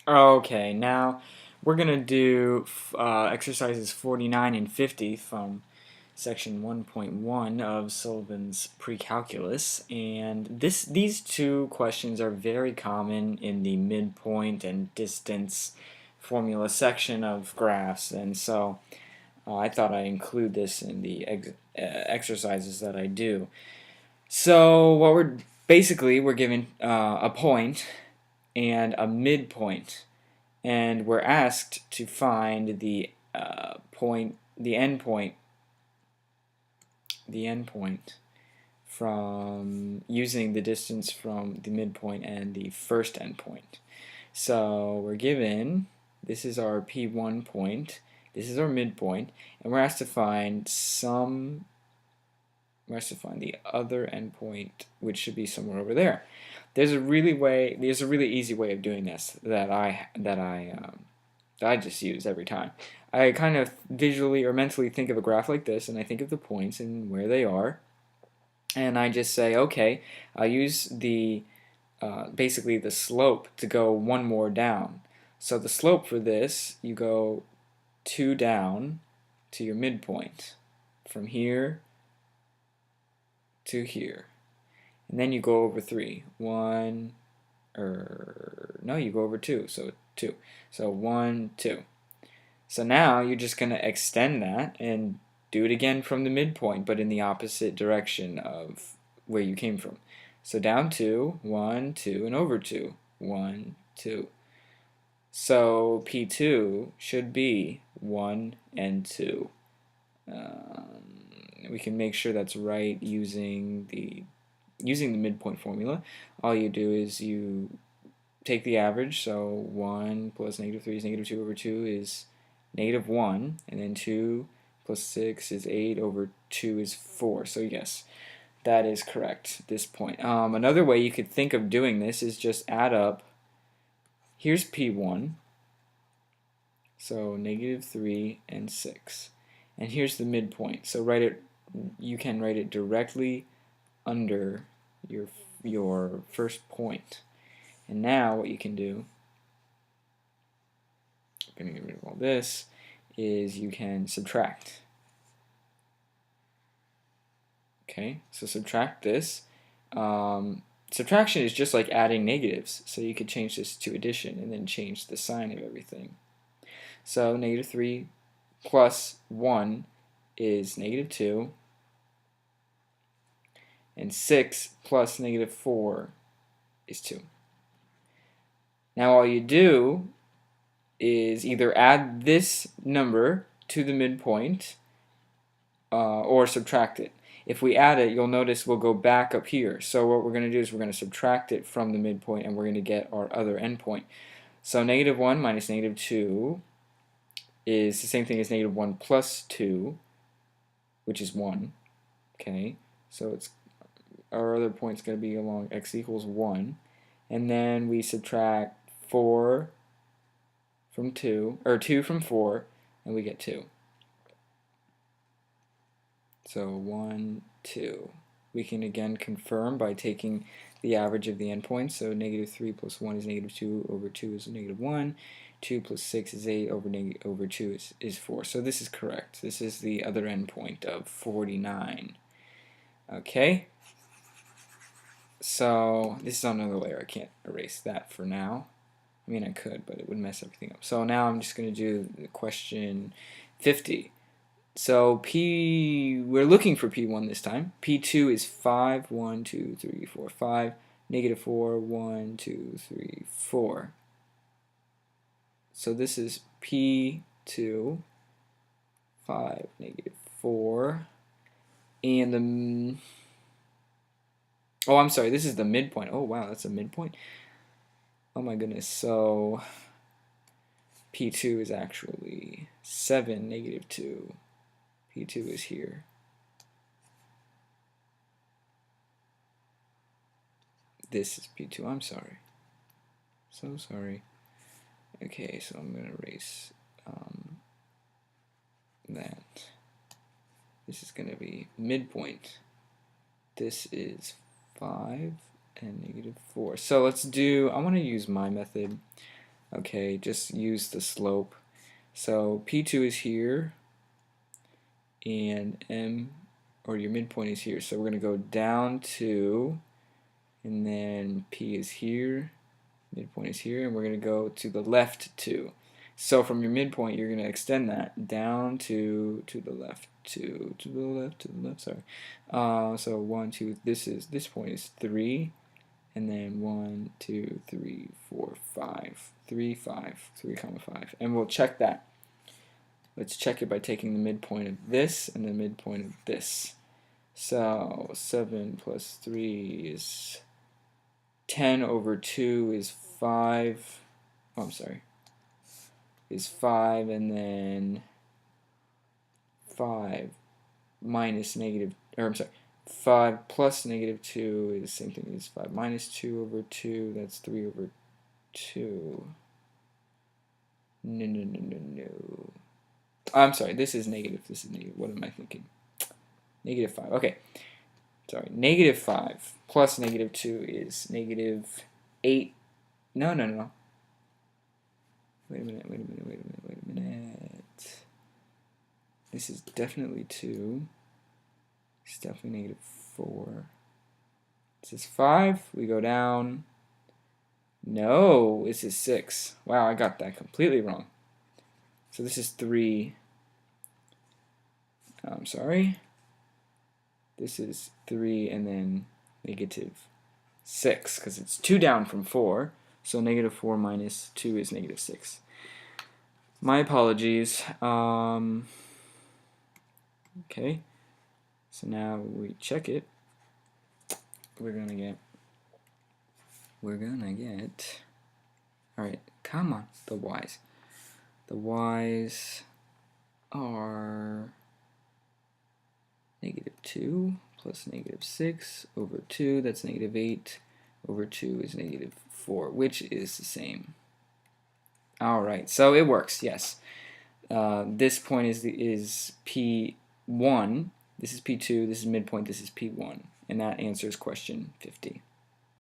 Okay, now we're going to do exercises 49 and 50 from section 1.1 of Sullivan's Precalculus, and these two questions are very common in the midpoint and distance formula section of graphs, and so I thought I'd include this in the exercises that I do. So what we're given a point and a midpoint, and we're asked to find the endpoint from using the distance from the midpoint and the first endpoint. So we're given, this is our P1 point, this is our midpoint, and we're asked to find the other endpoint, which should be somewhere over there. There's a really easy way of doing this that I just use every time. I kind of visually or mentally think of a graph like this, and I think of the points and where they are, and I just say, okay, I'll use basically the slope to go one more down. So the slope for this, you go 2 down to your midpoint, from here to here, and then you go over 3. You go over 2, so 2. So 1, 2. So now you're just going to extend that and do it again from the midpoint, but in the opposite direction of where you came from. So down 2, 1, 2, and over 2, 1, 2. So P2 should be 1 and 2. We can make sure that's right using the midpoint formula. All you do is you take the average, so 1 plus -3 is -2 over 2 is -1, and then 2 plus 6 is 8 over 2 is 4. So yes, that is correct at this point. Another way you could think of doing this is just add up. Here's P1, so -3 and 6. And here's the midpoint. So you can write it directly under your first point. And now what you can do, I'm going to get rid of all this, is you can subtract. Okay, so subtract this. Subtraction is just like adding negatives, so you could change this to addition and then change the sign of everything. So -3 plus 1 is -2, and 6 plus -4 is 2. Now all you do is either add this number to the midpoint or subtract it. If we add it, you'll notice we'll go back up here. So what we're going to do is we're going to subtract it from the midpoint, and we're going to get our other endpoint. So -1 minus -2 is the same thing as -1 plus 2, which is 1. Okay, so our other point's going to be along x equals 1. And then we subtract 4 from 2, or 2 from 4, and we get 2. So 1, 2. We can again confirm by taking the average of the endpoints. So -3 plus 1 is -2 over 2 is -1. 2 plus 6 is 8 over 2 is 4. So this is correct. This is the other endpoint of 49. Okay. So this is on another layer. I can't erase that for now. I mean, I could, but it would mess everything up. So now I'm just going to do the question 50. So we're looking for P1 this time. P2 is 5, 1, 2, 3, 4, 5, -4, 1, 2, 3, 4. So this is P2, 5, -4, and oh, I'm sorry, this is the midpoint. Oh wow, that's a midpoint. Oh my goodness, so P2 is actually 7, -2. P2 is here. This is P2, I'm sorry. So sorry. Okay, so I'm going to erase that. This is going to be midpoint. This is 5 and -4. So let's do, I want to use my method. Okay, just use the slope. So P2 is here, and or your midpoint is here. So we're going to go down 2, and then P is here, midpoint is here, and we're going to go to the left 2. So from your midpoint, you're going to extend that down to the left, to the left, sorry. So 1, 2, this point is 3, and then 1, 2, 3, 4, 5, 3, 5, 3, 5, and we'll check that. Let's check it by taking the midpoint of this and the midpoint of this. So 7 plus 3 is 10 over 2 is 5. Oh, I'm sorry. Is 5, and then 5 minus negative, or I'm sorry, 5 plus negative 2 is the same thing as 5 minus 2 over 2. That's 3 over 2. No. I'm sorry, this is negative. This is negative. What am I thinking? Negative 5. Okay. Sorry. Negative 5 plus negative 2 is negative 8. No. Wait a minute. This is definitely 2. It's definitely negative 4. This is 5. We go down. No, this is 6. Wow, I got that completely wrong. So this is 3. I'm sorry. This is 3 and then negative 6, because it's 2 down from 4. So negative 4 minus 2 is negative 6. My apologies. Okay. So now we check it. We're gonna get. All right, come on, the y's. The y's are negative 2 plus negative 6 over 2. That's negative 8 over 2 is negative 4, which is the same. All right, so it works. Yes. This point is P1. This is P2. This is midpoint. This is P1, and that answers question 50.